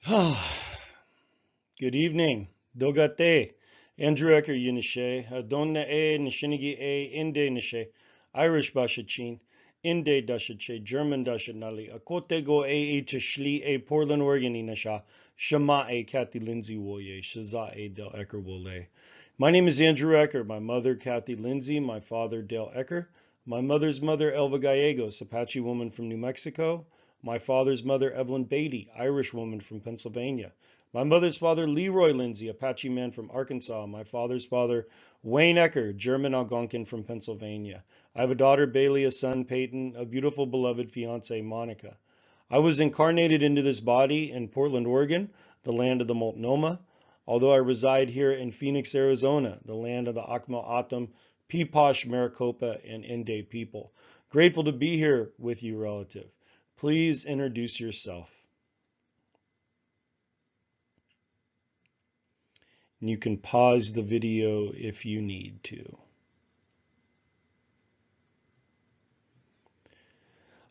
Good evening. Dogate. Andrew Ecker Yunishe. Adonna e Nishinigi e Inde Nishe. Irish Bashachin. Inde Dashache. German Dashanali. Akotego e Tishli e Portland, Oregon Inasha. Shama e Kathy Lindsay Woye. Shaza e Del Ecker Wole. My name is Andrew Ecker. My mother, Kathy Lindsay. My father, Dale Ecker. My mother's mother, Elva Gallegos, Apache woman from New Mexico. My father's mother, Evelyn Beatty, Irish woman from Pennsylvania. My mother's father, Leroy Lindsay, Apache man from Arkansas. My father's father, Wayne Ecker, German Algonquin from Pennsylvania. I have a daughter, Bailey, a son, Peyton, a beautiful, beloved fiance, Monica. I was incarnated into this body in Portland, Oregon, the land of the Multnomah, although I reside here in Phoenix, Arizona, the land of the Akmal Atam, Peeposh, Maricopa, and Inde people. Grateful to be here with you, relative. Please introduce yourself. And you can pause the video if you need to.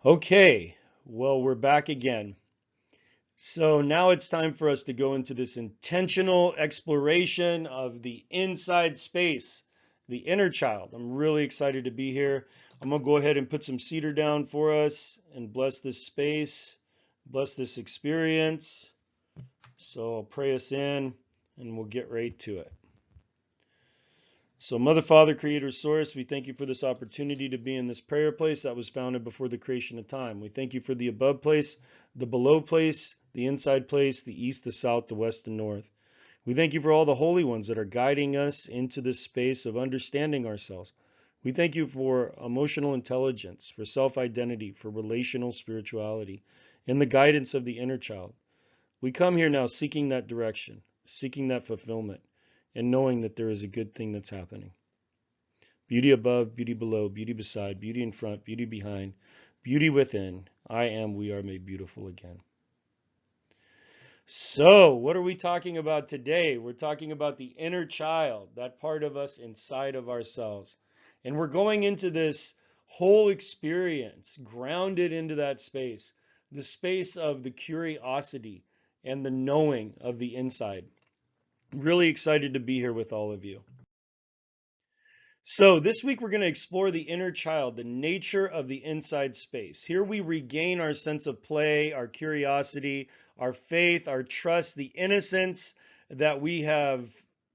Okay, well, we're back again. So now it's time for us to go into this intentional exploration of the inside space, the inner child. I'm really excited to be here. I'm going to go ahead and put some cedar down for us and bless this space, bless this experience. So I'll pray us in and we'll get right to it. So, Mother, Father, Creator, Source, we thank you for this opportunity to be in this prayer place that was founded before the creation of time. We thank you for the above place, the below place, the inside place, the east, the south, the west, and north. We thank you for all the holy ones that are guiding us into this space of understanding ourselves. We thank you for emotional intelligence, for self-identity, for relational spirituality, and the guidance of the inner child. We come here now seeking that direction, seeking that fulfillment, and knowing that there is a good thing that's happening. Beauty above, beauty below, beauty beside, beauty in front, beauty behind, beauty within. I am, we are made beautiful again. So, what are we talking about today? We're talking about the inner child, that part of us inside of ourselves. And we're going into this whole experience grounded into that space, the space of the curiosity and the knowing of the inside. Really excited to be here with all of you. So this week we're going to explore the inner child, the nature of the inside space. Here we regain our sense of play, our curiosity, our faith, our trust, the innocence that we have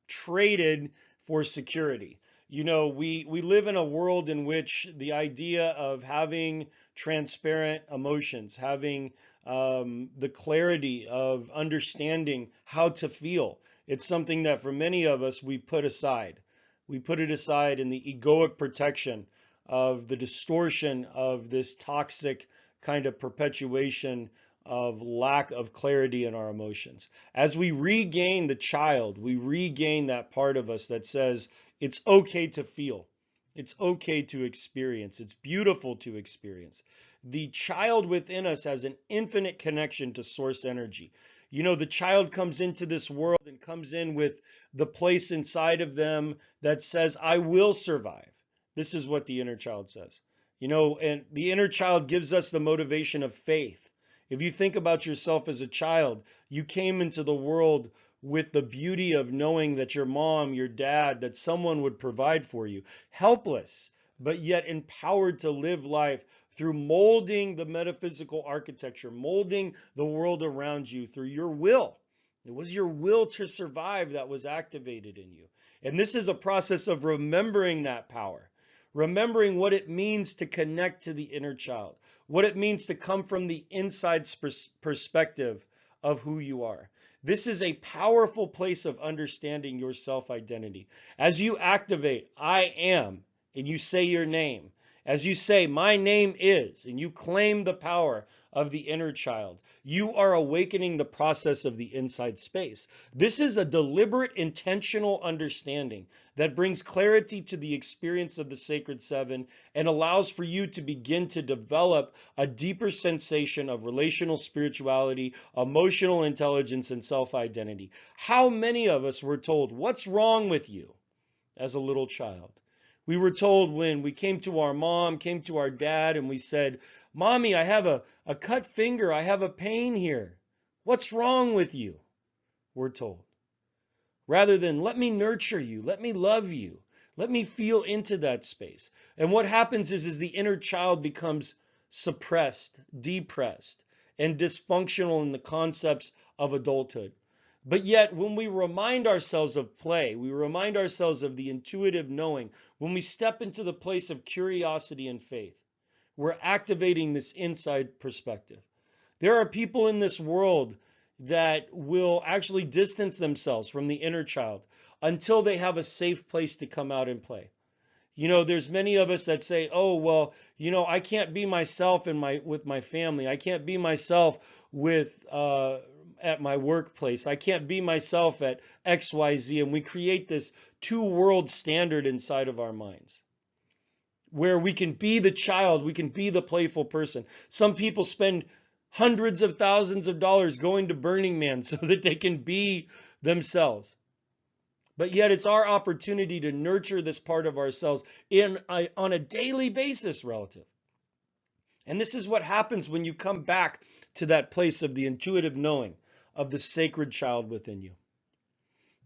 traded for security. You know, we live in a world in which the idea of having transparent emotions, having the clarity of understanding how to feel, it's something that for many of us we put aside. We put it aside in the egoic protection of the distortion of this toxic kind of perpetuation of lack of clarity in our emotions. As we regain the child, we regain that part of us that says it's okay to feel, it's okay to experience, it's beautiful to experience. The child within us has an infinite connection to source energy. You know, the child comes into this world and comes in with the place inside of them that says, I will survive. This is what the inner child says. You know, and the inner child gives us the motivation of faith. If you think about yourself as a child, you came into the world with the beauty of knowing that your mom, your dad, that someone would provide for you, helpless, but yet empowered to live life through molding the metaphysical architecture, molding the world around you through your will. It was your will to survive that was activated in you. And this is a process of remembering that power, remembering what it means to connect to the inner child, what it means to come from the inside perspective of who you are. This is a powerful place of understanding your self-identity. As you activate, I am, and you say your name, as you say, my name is, and you claim the power of the inner child, you are awakening the process of the inside space. This is a deliberate, intentional understanding that brings clarity to the experience of the Sacred Seven and allows for you to begin to develop a deeper sensation of relational spirituality, emotional intelligence, and self-identity. How many of us were told, what's wrong with you as a little child? We were told when we came to our mom, came to our dad, and we said, Mommy, I have a cut finger. I have a pain here. What's wrong with you? We're told. Rather than let me nurture you, let me love you, let me feel into that space. And what happens is the inner child becomes suppressed, depressed, and dysfunctional in the concepts of adulthood. But yet, when we remind ourselves of play, we remind ourselves of the intuitive knowing, when we step into the place of curiosity and faith, we're activating this inside perspective. There are people in this world that will actually distance themselves from the inner child until they have a safe place to come out and play. There's many of us that say, "Oh, well, I can't be myself with my family. I can't be myself with at my workplace. I can't be myself at XYZ." And we create this two-world standard inside of our minds where we can be the child, we can be the playful person. Some people spend hundreds of thousands of dollars going to Burning Man so that they can be themselves. But yet it's our opportunity to nurture this part of ourselves on a daily basis, relative. And this is what happens when you come back to that place of the intuitive knowing of the sacred child within you.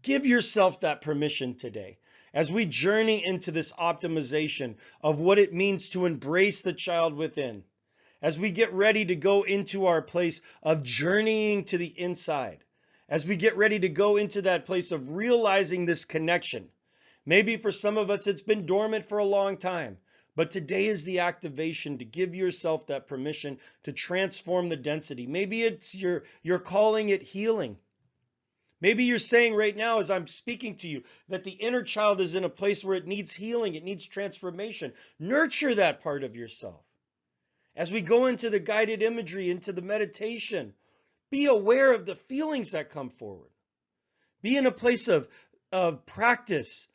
Give yourself that permission today as we journey into this optimization of what it means to embrace the child within, as we get ready to go into our place of journeying to the inside, as we get ready to go into that place of realizing this connection. Maybe for some of us, it's been dormant for a long time, but today is the activation to give yourself that permission to transform the density. Maybe you're calling it healing. Maybe you're saying right now, as I'm speaking to you, that the inner child is in a place where it needs healing, it needs transformation. Nurture that part of yourself. As we go into the guided imagery, into the meditation, be aware of the feelings that come forward. Be in a place of practice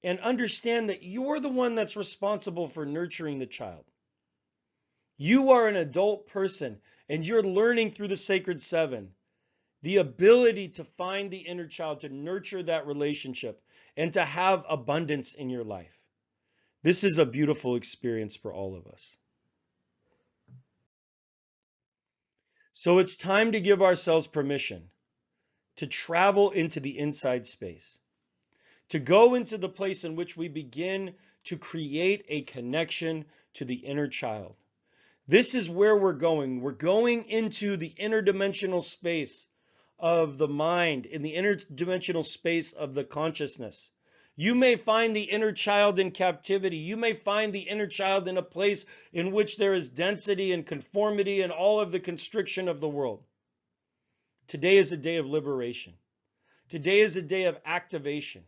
and understand that you're the one that's responsible for nurturing the child. You are an adult person and you're learning through the Sacred Seven the ability to find the inner child, to nurture that relationship, and to have abundance in your life. This is a beautiful experience for all of us. So it's time to give ourselves permission to travel into the inside space, to go into the place in which we begin to create a connection to the inner child. This is where we're going. We're going into the interdimensional space of the mind, in the interdimensional space of the consciousness. You may find the inner child in captivity. You may find the inner child in a place in which there is density and conformity and all of the constriction of the world. Today is a day of liberation. Today is a day of activation.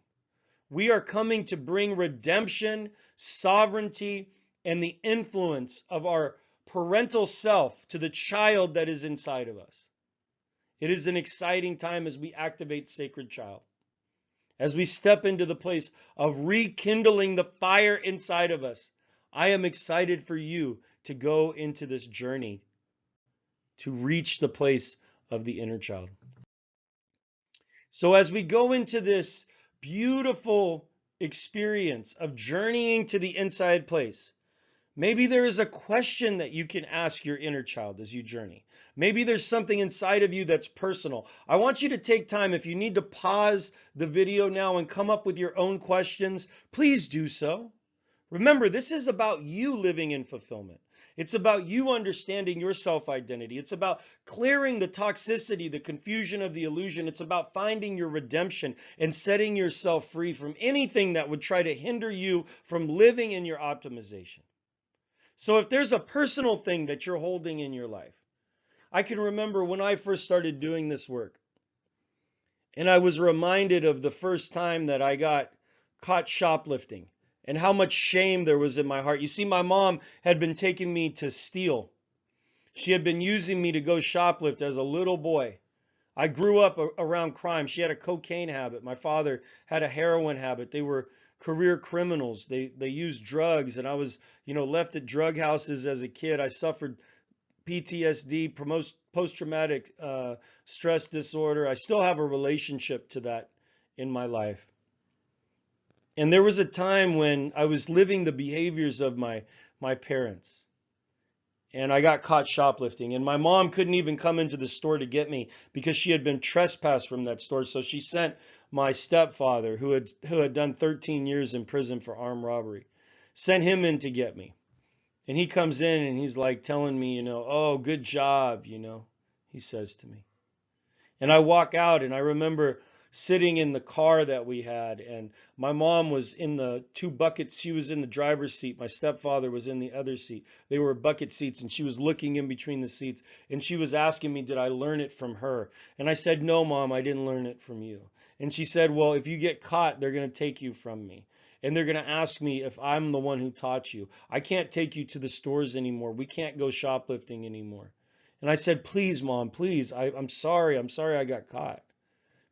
We are coming to bring redemption, sovereignty, and the influence of our parental self to the child that is inside of us. It is an exciting time as we activate Sacred Child, as we step into the place of rekindling the fire inside of us. I am excited for you to go into this journey to reach the place of the inner child. So as we go into this beautiful experience of journeying to the inside place, maybe there is a question that you can ask your inner child as you journey. Maybe there's something inside of you that's personal. I want you to take time. If you need to pause the video now and come up with your own questions, please do so. Remember, this is about you living in fulfillment. It's about you understanding your self-identity. It's about clearing the toxicity, the confusion of the illusion. It's about finding your redemption and setting yourself free from anything that would try to hinder you from living in your optimization. So if there's a personal thing that you're holding in your life, I can remember when I first started doing this work, and I was reminded of the first time that I got caught shoplifting and how much shame there was in my heart. You see, my mom had been taking me to steal. She had been using me to go shoplift as a little boy. I grew up around crime. She had a cocaine habit. My father had a heroin habit. They were career criminals. They used drugs, and I was, left at drug houses as a kid. I suffered PTSD, post-traumatic stress disorder. I still have a relationship to that in my life. And there was a time when I was living the behaviors of my parents. and I got caught shoplifting. And my mom couldn't even come into the store to get me because she had been trespassed from that store. So she sent my stepfather, who had done 13 years in prison for armed robbery, sent him in to get me. And he comes in and he's like telling me, oh, good job, he says to me. And I walk out and I remember sitting in the car that we had, and my mom was in the two buckets. She was in the driver's seat. My stepfather was in the other seat. They were bucket seats, and she was looking in between the seats, and she was asking me, did I learn it from her? And I said, no, Mom, I didn't learn it from you. And she said, well, if you get caught, they're going to take you from me. And they're going to ask me if I'm the one who taught you. I can't take you to the stores anymore. We can't go shoplifting anymore. And I said, please, Mom, please. I'm sorry. I'm sorry I got caught.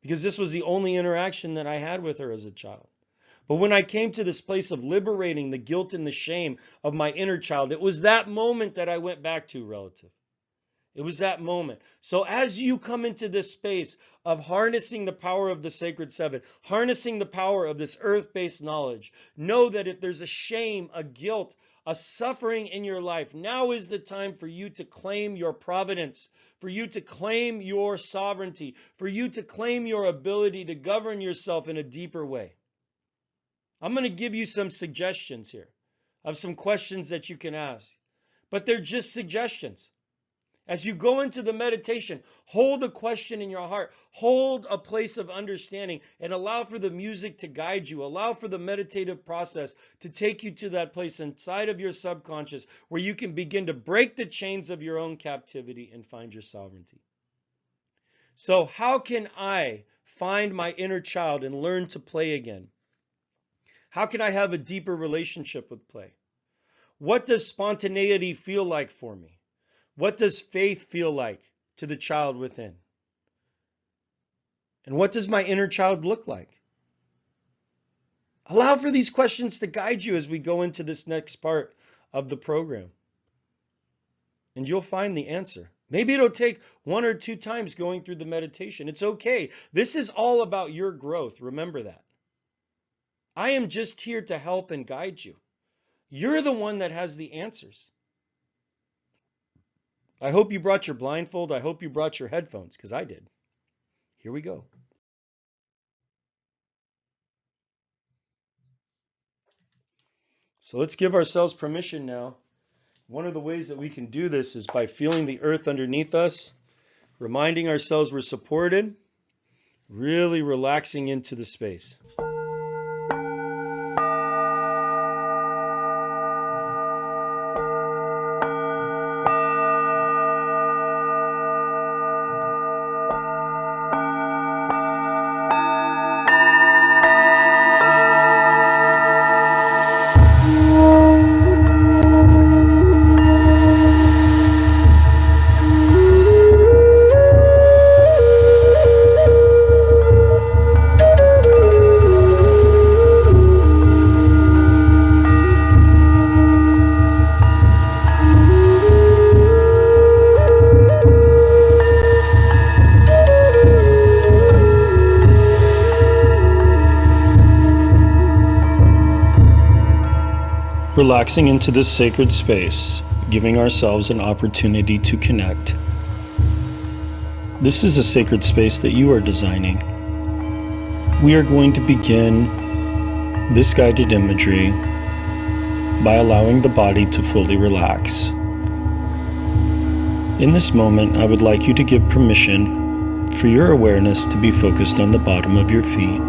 Because this was the only interaction that I had with her as a child. But when I came to this place of liberating the guilt and the shame of my inner child, it was that moment that I went back to, relative. It was that moment. So as you come into this space of harnessing the power of the sacred seven, harnessing the power of this earth-based knowledge, know that if there's a shame, a guilt, a suffering in your life, now is the time for you to claim your providence, for you to claim your sovereignty, for you to claim your ability to govern yourself in a deeper way. I'm going to give you some suggestions here of some questions that you can ask, but they're just suggestions. As you go into the meditation, hold a question in your heart, hold a place of understanding, and allow for the music to guide you. Allow for the meditative process to take you to that place inside of your subconscious where you can begin to break the chains of your own captivity and find your sovereignty. So how can I find my inner child and learn to play again? How can I have a deeper relationship with play? What does spontaneity feel like for me? What does faith feel like to the child within? And what does my inner child look like? Allow for these questions to guide you as we go into this next part of the program. And you'll find the answer. Maybe it'll take 1 or 2 times going through the meditation. It's okay. This is all about your growth. Remember that. I am just here to help and guide you. You're the one that has the answers. I hope you brought your blindfold. I hope you brought your headphones, because I did. Here we go. So let's give ourselves permission now. One of the ways that we can do this is by feeling the earth underneath us, reminding ourselves we're supported, really relaxing into the space. Relaxing into this sacred space, giving ourselves an opportunity to connect. This is a sacred space that you are designing. We are going to begin this guided imagery by allowing the body to fully relax. In this moment, I would like you to give permission for your awareness to be focused on the bottom of your feet.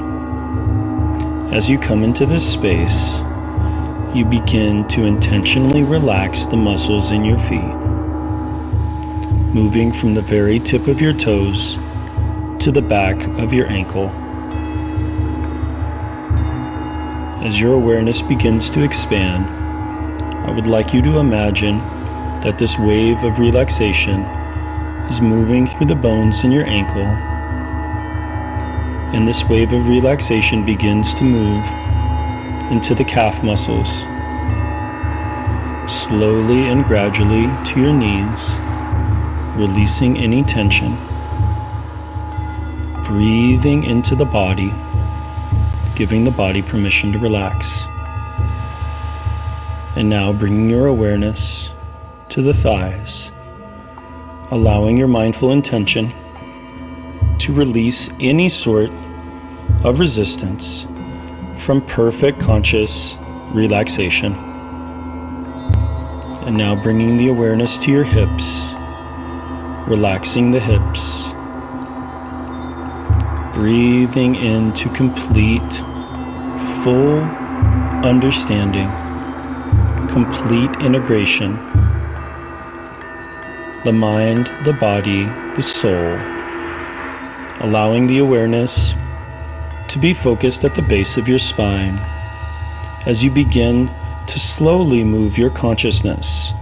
As you come into this space, you begin to intentionally relax the muscles in your feet, moving from the very tip of your toes to the back of your ankle. As your awareness begins to expand, I would like you to imagine that this wave of relaxation is moving through the bones in your ankle, and this wave of relaxation begins to move into the calf muscles, slowly and gradually to your knees, releasing any tension, breathing into the body, giving the body permission to relax. And now bringing your awareness to the thighs, allowing your mindful intention to release any sort of resistance from perfect conscious relaxation. And now bringing the awareness to your hips, relaxing the hips, breathing into complete, full understanding, complete integration. The mind, the body, the soul, allowing the awareness to be focused at the base of your spine as you begin to slowly move your consciousness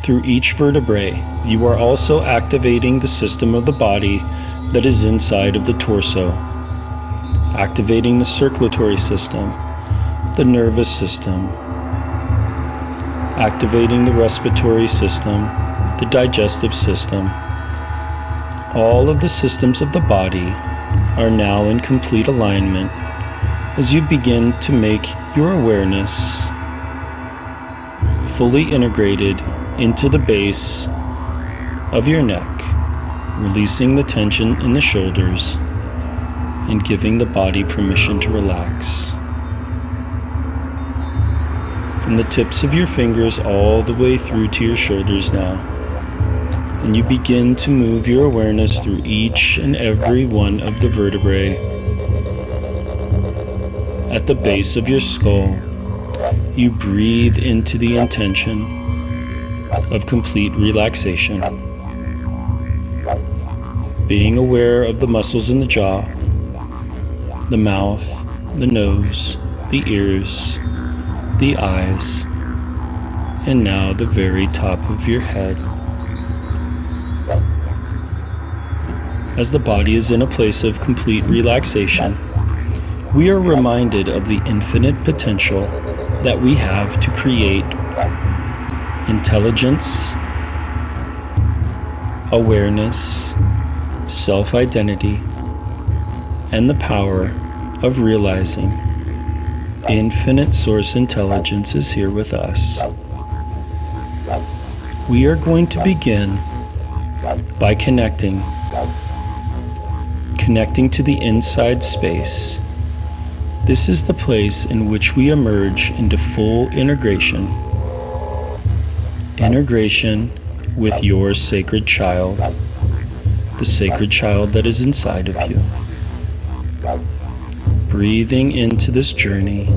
through each vertebrae. You are also activating the system of the body that is inside of the torso, activating the circulatory system, the nervous system, activating the respiratory system, the digestive system. All of the systems of the body are now in complete alignment as you begin to make your awareness fully integrated into the base of your neck, releasing the tension in the shoulders and giving the body permission to relax. From the tips of your fingers all the way through to your shoulders now. And you begin to move your awareness through each and every one of the vertebrae. At the base of your skull, you breathe into the intention of complete relaxation. Being aware of the muscles in the jaw, the mouth, the nose, the ears, the eyes, and now the very top of your head. As the body is in a place of complete relaxation, we are reminded of the infinite potential that we have to create intelligence, awareness, self-identity, and the power of realizing infinite source intelligence is here with us. We are going to begin by connecting to the inside space. This is the place in which we emerge into full integration with your sacred child, the sacred child that is inside of you. Breathing into this journey,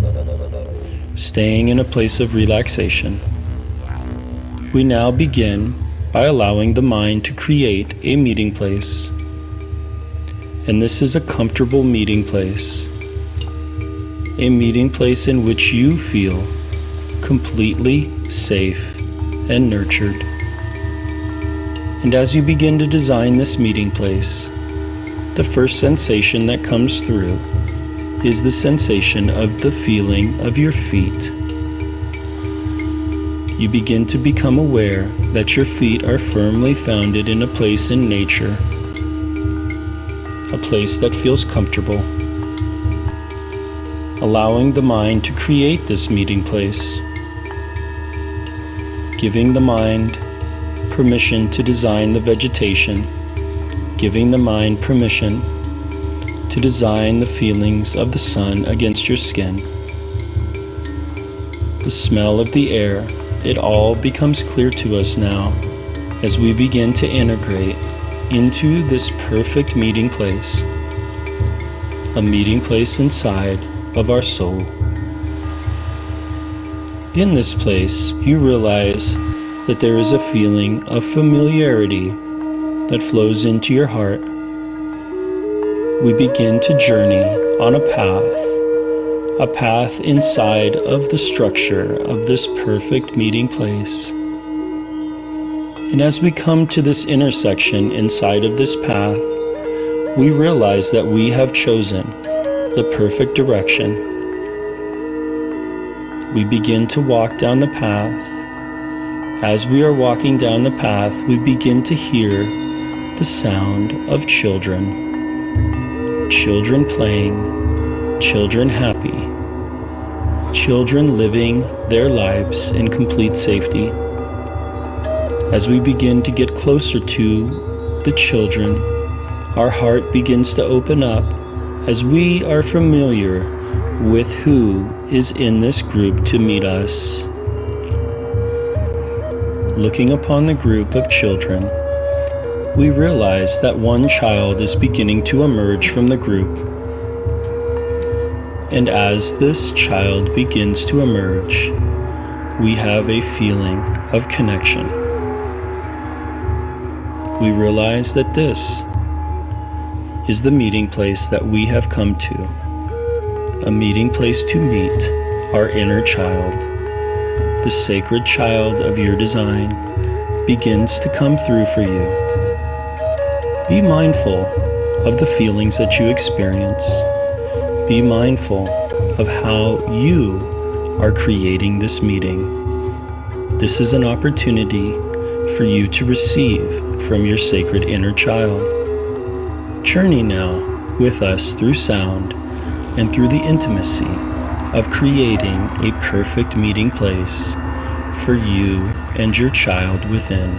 staying in a place of relaxation. We now begin by allowing the mind to create a meeting place. And this is a comfortable meeting place. A meeting place in which you feel completely safe and nurtured. And as you begin to design this meeting place, the first sensation that comes through is the sensation of the feeling of your feet. You begin to become aware that your feet are firmly founded in a place in nature, a place that feels comfortable, allowing the mind to create this meeting place, giving the mind permission to design the vegetation, giving the mind permission to design the feelings of the sun against your skin, the smell of the air. It all becomes clear to us now as we begin to integrate into this perfect meeting place, a meeting place inside of our soul. In this place, you realize that there is a feeling of familiarity that flows into your heart. We begin to journey on a path inside of the structure of this perfect meeting place. And as we come to this intersection inside of this path, we realize that we have chosen the perfect direction. We begin to walk down the path. As we are walking down the path, we begin to hear the sound of children. Children playing, children happy, children living their lives in complete safety. As we begin to get closer to the children, our heart begins to open up as we are familiar with who is in this group to meet us. Looking upon the group of children, we realize that one child is beginning to emerge from the group. And as this child begins to emerge, we have a feeling of connection. We realize that this is the meeting place that we have come to, a meeting place to meet our inner child. The sacred child of your design begins to come through for you. Be mindful of the feelings that you experience. Be mindful of how you are creating this meeting. This is an opportunity for you to receive from your sacred inner child. Journey now with us through sound and through the intimacy of creating a perfect meeting place for you and your child within.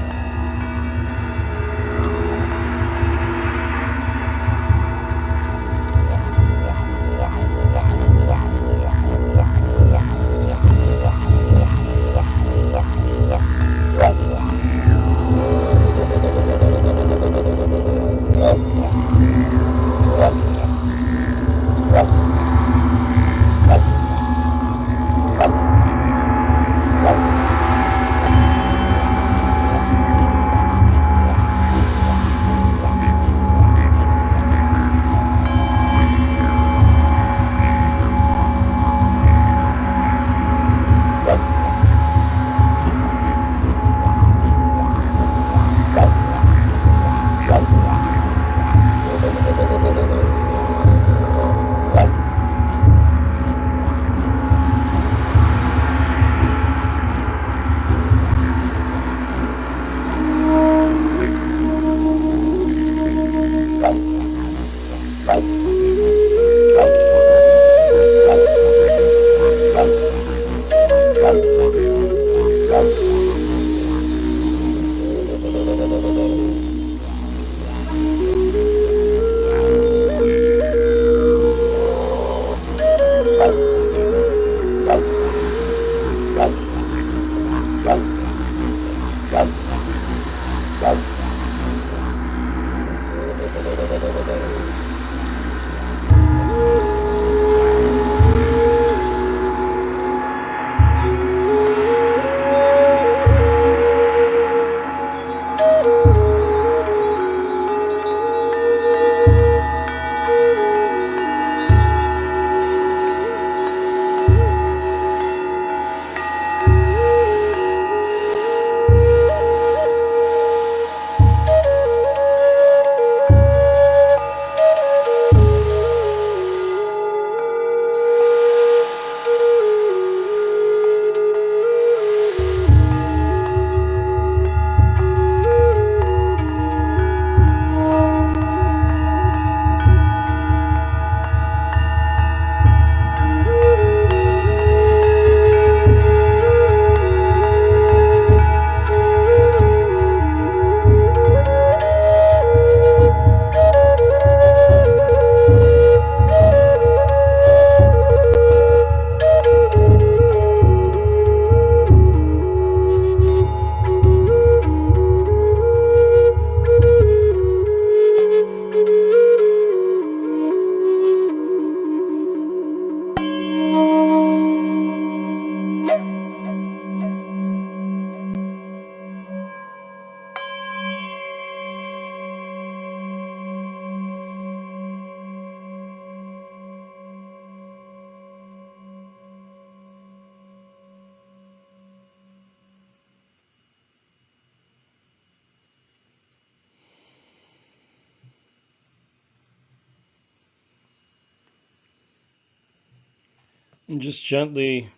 And just gently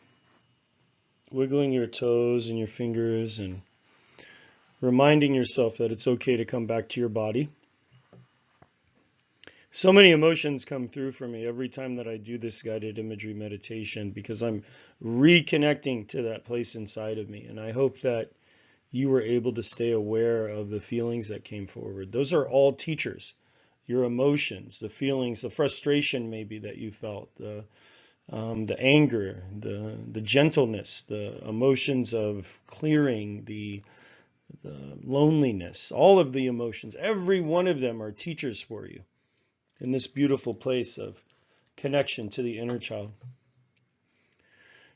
wiggling your toes and your fingers and reminding yourself that it's okay to come back to your body. So many emotions come through for me every time that I do this guided imagery meditation because I'm reconnecting to that place inside of me. And I hope that you were able to stay aware of the feelings that came forward. Those are all teachers. Your emotions, the feelings, the frustration maybe that you felt, the anger, the gentleness, the emotions of clearing, the loneliness, all of the emotions, every one of them are teachers for you in this beautiful place of connection to the inner child.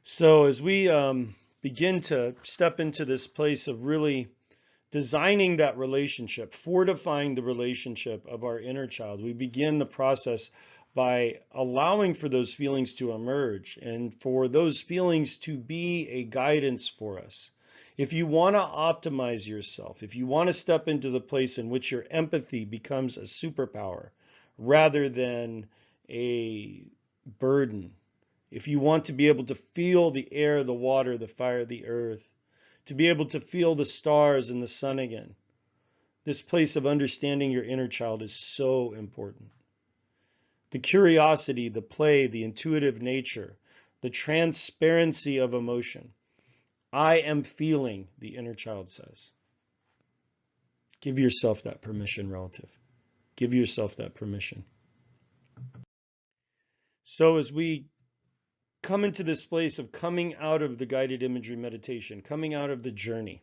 So as we begin to step into this place of really designing that relationship, fortifying the relationship of our inner child, we begin the process by allowing for those feelings to emerge and for those feelings to be a guidance for us. If you want to optimize yourself, if you want to step into the place in which your empathy becomes a superpower rather than a burden, if you want to be able to feel the air, the water, the fire, the earth, to be able to feel the stars and the sun again, this place of understanding your inner child is so important. The curiosity, the play, the intuitive nature, the transparency of emotion. I am feeling, the inner child says. Give yourself that permission, relative. Give yourself that permission. So as we come into this place of coming out of the guided imagery meditation, coming out of the journey,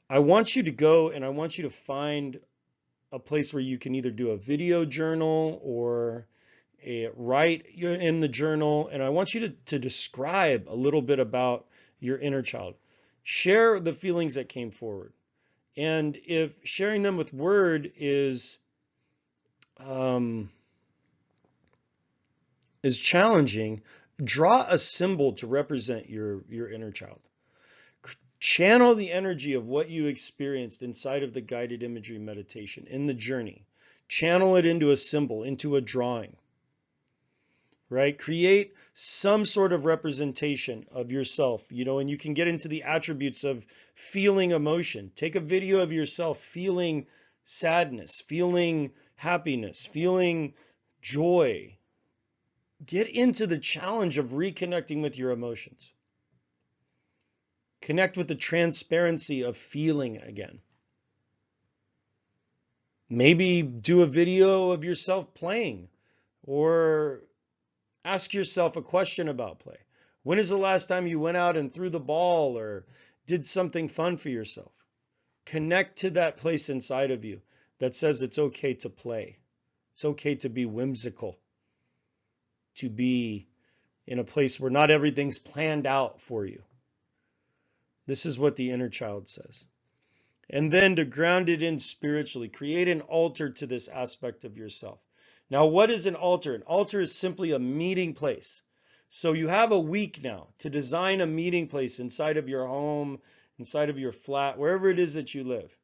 I want you to go and I want you to find a place where you can either do a video journal or write in the journal, and I want you to describe a little bit about your inner child. Share the feelings that came forward. And if sharing them with word is challenging, draw a symbol to represent your inner child. Channel the energy of what you experienced inside of the guided imagery meditation, in the journey. Channel it into a symbol, into a drawing, right? Create some sort of representation of yourself, and you can get into the attributes of feeling emotion. Take a video of yourself feeling sadness, feeling happiness, feeling joy. Get into the challenge of reconnecting with your emotions. Connect with the transparency of feeling again. Maybe do a video of yourself playing, or ask yourself a question about play. When is the last time you went out and threw the ball or did something fun for yourself? Connect to that place inside of you that says it's okay to play. It's okay to be whimsical, to be in a place where not everything's planned out for you. This is what the inner child says. And then to ground it in spiritually, create an altar to this aspect of yourself. Now, what is an altar? An altar is simply a meeting place. So you have a week now to design a meeting place inside of your home, inside of your flat, wherever it is that you live.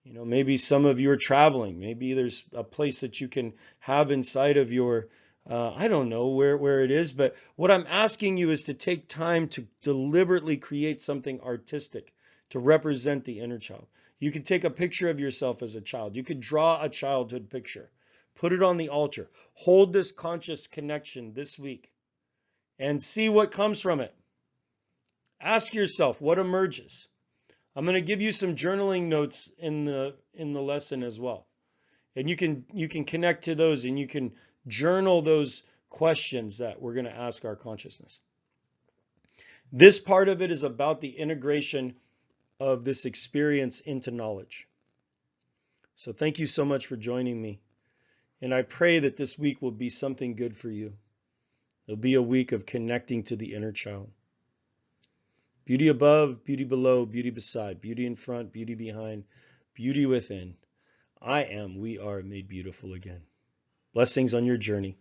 Maybe some of you are traveling. Maybe there's a place that you can have inside of your, I don't know where it is, but what I'm asking you is to take time to deliberately create something artistic to represent the inner child. You could take a picture of yourself as a child. You could draw a childhood picture. Put it on the altar. Hold this conscious connection this week and see what comes from it. Ask yourself what emerges. I'm going to give you some journaling notes in the lesson as well. And you can connect to those and you can journal those questions that we're going to ask our consciousness. This part of it is about the integration of this experience into knowledge. So thank you so much for joining me. And I pray that this week will be something good for you. It'll be a week of connecting to the inner child. Beauty above, beauty below, beauty beside, beauty in front, beauty behind, beauty within. We are made beautiful again. Blessings on your journey.